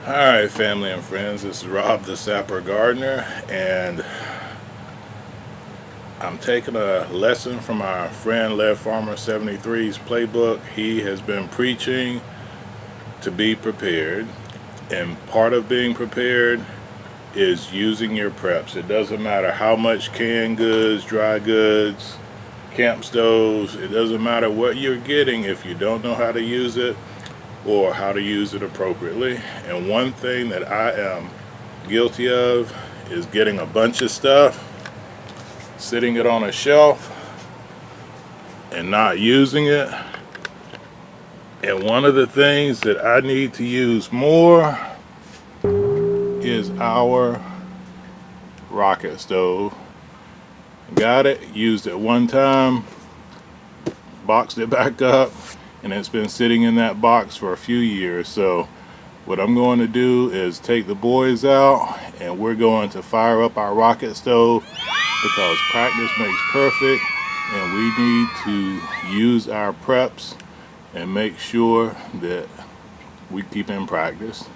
Alright, family and friends, this is Rob the Sapper Gardener, and I'm taking a lesson from our friend LF73's playbook. He has been preaching to be prepared, and part of being prepared is using your preps. It doesn't matter how much canned goods, dry goods, camp stoves, it doesn't matter what you're getting if you don't know how to use it or how to use it appropriately. And one thing that I am guilty of is getting a bunch of stuff, sitting it on a shelf and not using it. And one of the things that I need to use more is our rocket stove. Got it, used it one time, boxed it back up, and it's been sitting in that box for a few years. So what I'm going to do is take the boys out and we're going to fire up our rocket stove, because practice makes perfect, and we need to use our preps and make sure that we keep in practice.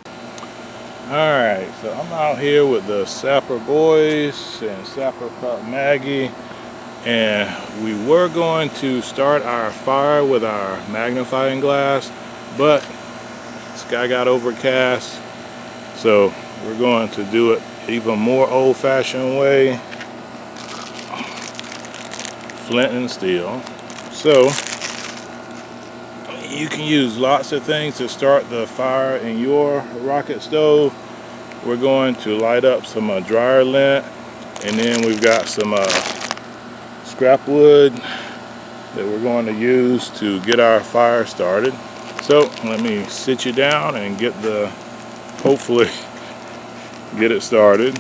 Alright, so I'm out here with the Sapper boys and Sapper Pup Maggie, and we were going to start our fire with our magnifying glass, but the sky got overcast, so we're going to do it even more old-fashioned way, flint and steel. So you can use lots of things to start the fire in your rocket stove. We're going to light up some dryer lint, and then we've got some scrap wood that we're going to use to get our fire started. So let me sit you down and hopefully get it started.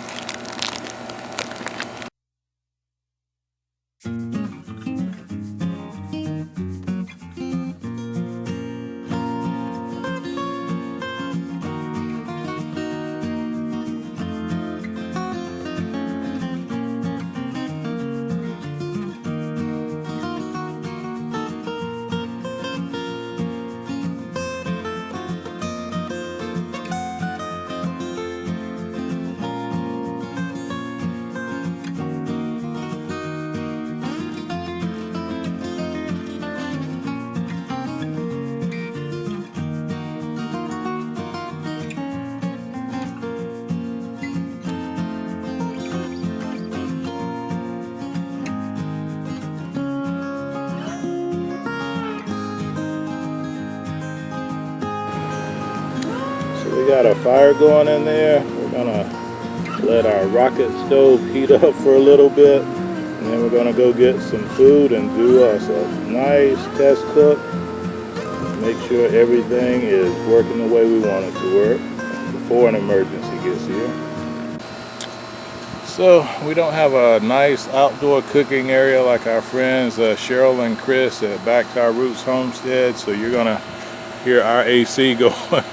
We got a fire going in there. We're gonna let our rocket stove heat up for a little bit, and then we're gonna go get some food and do us a nice test cook. Make sure everything is working the way we want it to work before an emergency gets here. So we don't have a nice outdoor cooking area like our friends Cheryl and Chris at Back to Our Roots Homestead, so you're gonna hear our AC going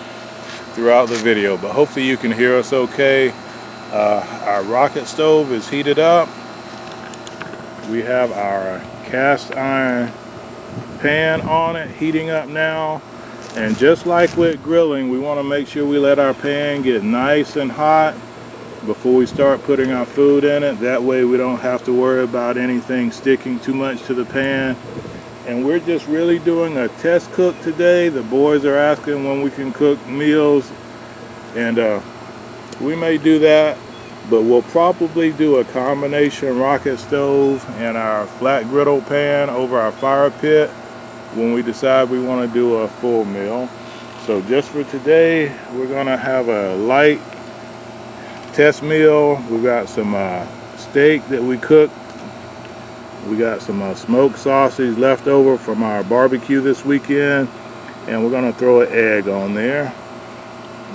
throughout the video, but hopefully you can hear us okay. Our rocket stove is heated up. We have our cast iron pan on it, heating up now, and just like with grilling, we want to make sure we let our pan get nice and hot before we start putting our food in it. That way we don't have to worry about anything sticking too much to the pan. And we're just really doing a test cook today. The boys are asking when we can cook meals, and we may do that, but we'll probably do a combination rocket stove and our flat griddle pan over our fire pit when we decide we want to do a full meal. So just for today, we're gonna have a light test meal. We've got some steak that we cooked. We got some smoked sausage left over from our barbecue this weekend, and we're gonna throw an egg on there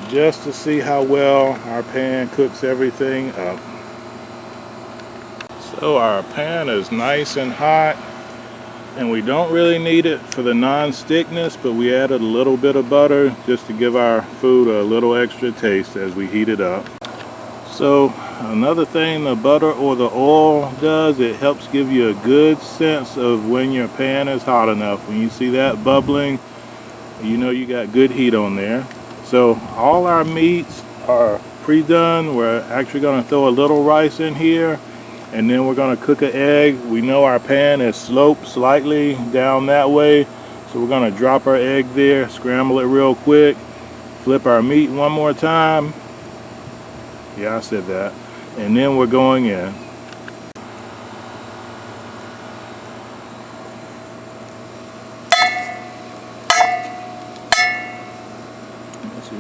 just to see how well our pan cooks everything up. So our pan is nice and hot, and we don't really need it for the non-stickness, but we added a little bit of butter just to give our food a little extra taste as we heat it up. So another thing the butter or the oil does, it helps give you a good sense of when your pan is hot enough. When you see that bubbling, you know you got good heat on there. So all our meats are pre-done. We're actually going to throw a little rice in here, and then we're going to cook an egg. We know our pan is sloped slightly down that way, so we're going to drop our egg there, scramble it real quick, flip our meat one more time. Yeah, I said that. And then we're going in.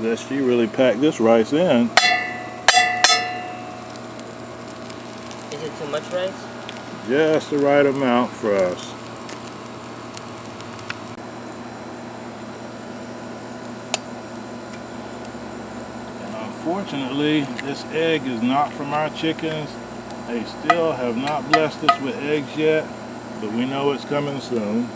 Let's see, she really packed this rice in. Is it too much rice? Just the right amount for us. And unfortunately, this egg is not from our chickens. They still have not blessed us with eggs yet, but we know it's coming soon.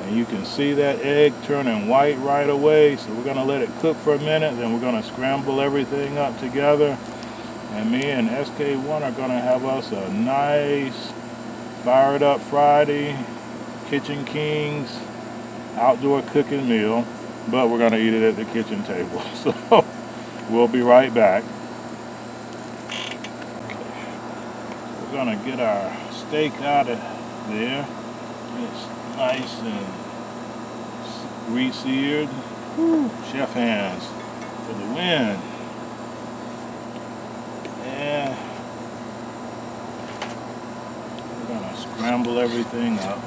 And you can see that egg turning white right away, so we're going to let it cook for a minute, then we're going to scramble everything up together. And me and SK1 are going to have us a nice fired up Friday Kitchen Kings outdoor cooking meal, but we're going to eat it at the kitchen table. So we'll be right back. We're going to get our steak out of there. It's nice and re-seared. Chef hands for the win. And we're going to scramble everything up.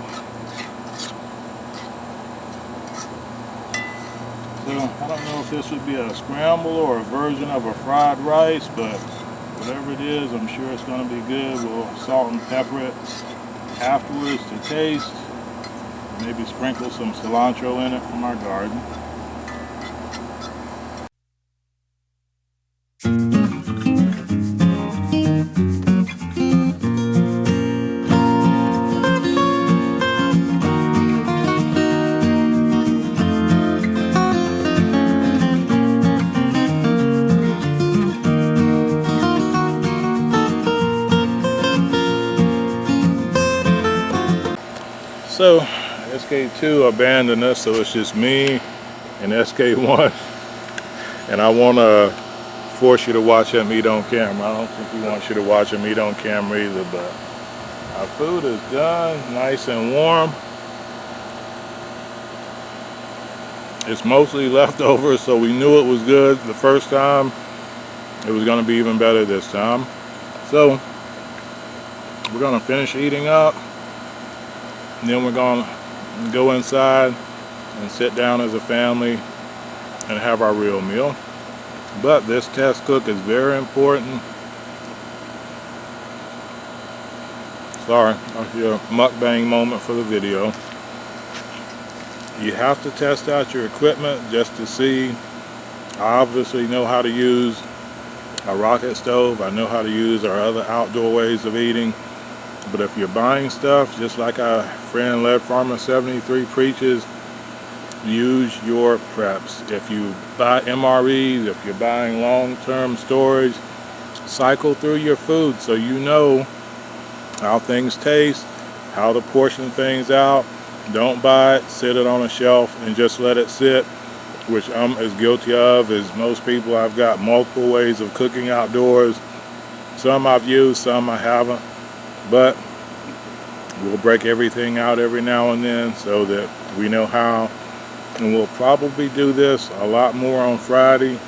So I don't know if this would be a scramble or a version of a fried rice, but whatever it is, I'm sure it's going to be good. We'll salt and pepper it afterwards to taste. Maybe sprinkle some cilantro in it from our garden. So SK2 abandoned us, so it's just me and SK1, and I want to force you to watch him eat on camera. I don't think he wants you to watch him eat on camera either, but our food is done, nice and warm. It's mostly leftovers, so we knew it was good the first time. It was going to be even better this time. So we're going to finish eating up, and then we're going to go inside and sit down as a family and have our real meal. But this test cook is very important. Sorry, your mukbang moment for the video. You have to test out your equipment just to see. I obviously know how to use a rocket stove. I know how to use our other outdoor ways of eating. But if you're buying stuff, just like our friend LF73 preaches, use your preps. If you buy MREs, if you're buying long-term storage, cycle through your food so you know how things taste, how to portion things out. Don't buy it, sit it on a shelf, and just let it sit, which I'm as guilty of as most people. I've got multiple ways of cooking outdoors. Some I've used, some I haven't. But we'll break everything out every now and then so that we know how. And we'll probably do this a lot more on Friday,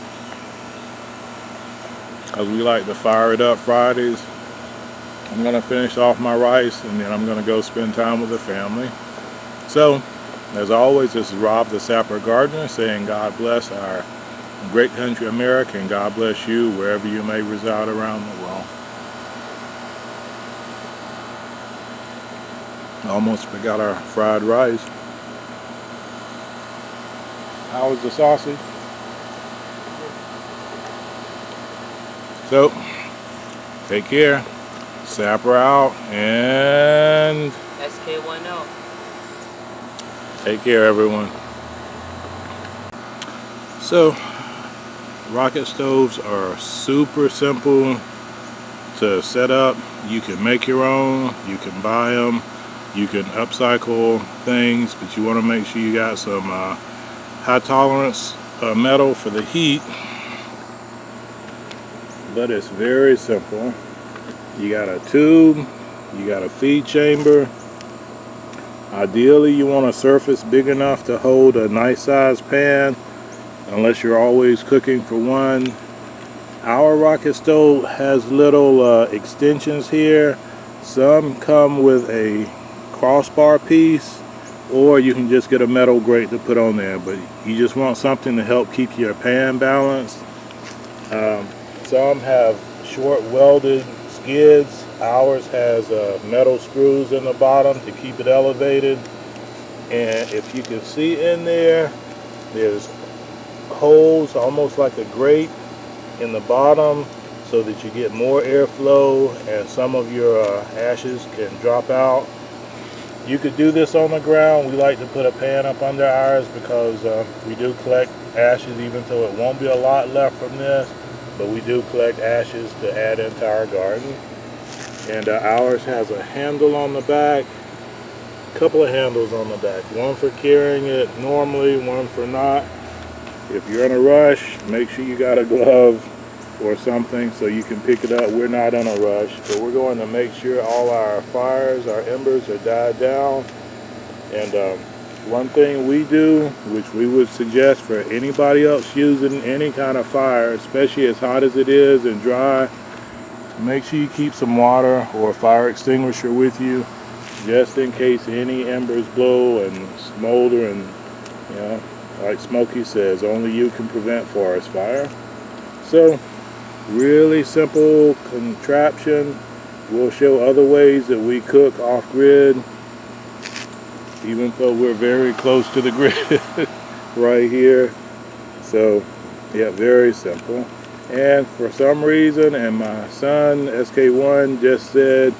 because we like to fire it up Fridays. I'm going to finish off my rice, and then I'm going to go spend time with the family. So, as always, this is Rob the Sapper Gardener saying God bless our great country America, and God bless you wherever you may reside around the world. Almost forgot our fried rice. How was the sausage? So, take care. Sapper out, and SK1 out. Take care, everyone. So, rocket stoves are super simple to set up. You can make your own, you can buy them, you can upcycle things, but you want to make sure you got some high tolerance metal for the heat, but it's very simple. You got a tube, you got a feed chamber. Ideally you want a surface big enough to hold a nice sized pan, unless you're always cooking for one. Our rocket stove has little extensions here. Some come with a crossbar piece, or you can just get a metal grate to put on there, but you just want something to help keep your pan balanced. Some have short welded skids. Ours has metal screws in the bottom to keep it elevated, and if you can see in there, there's holes almost like a grate in the bottom so that you get more airflow and some of your ashes can drop out. You could do this on the ground. We like to put a pan up under ours because we do collect ashes, even though it won't be a lot left from this, but we do collect ashes to add into our garden. And ours has a handle on the back, a couple of handles on the back, one for carrying it normally, one for not. If you're in a rush, make sure you got a glove or something so you can pick it up. We're not in a rush, but we're going to make sure all our fires, our embers are died down. And one thing we do, which we would suggest for anybody else using any kind of fire, especially as hot as it is and dry, make sure you keep some water or a fire extinguisher with you, just in case any embers blow and smolder. And you know, like Smokey says, only you can prevent forest fire. So really simple contraption. We'll show other ways that we cook off grid, even though we're very close to the grid right here. So yeah, very simple. And for some reason, and my son SK1 just said,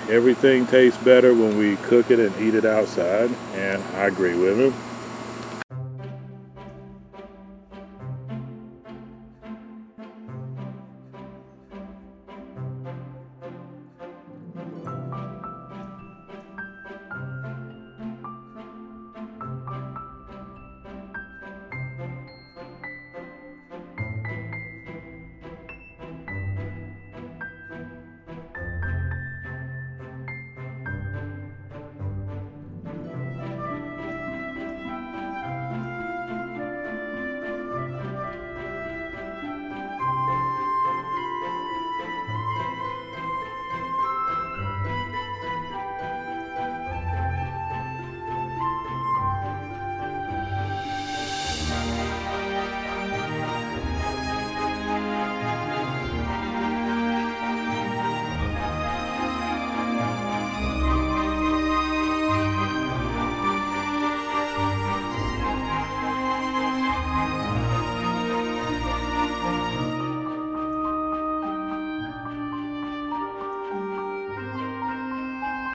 everything tastes better when we cook it and eat it outside, and I agree with him.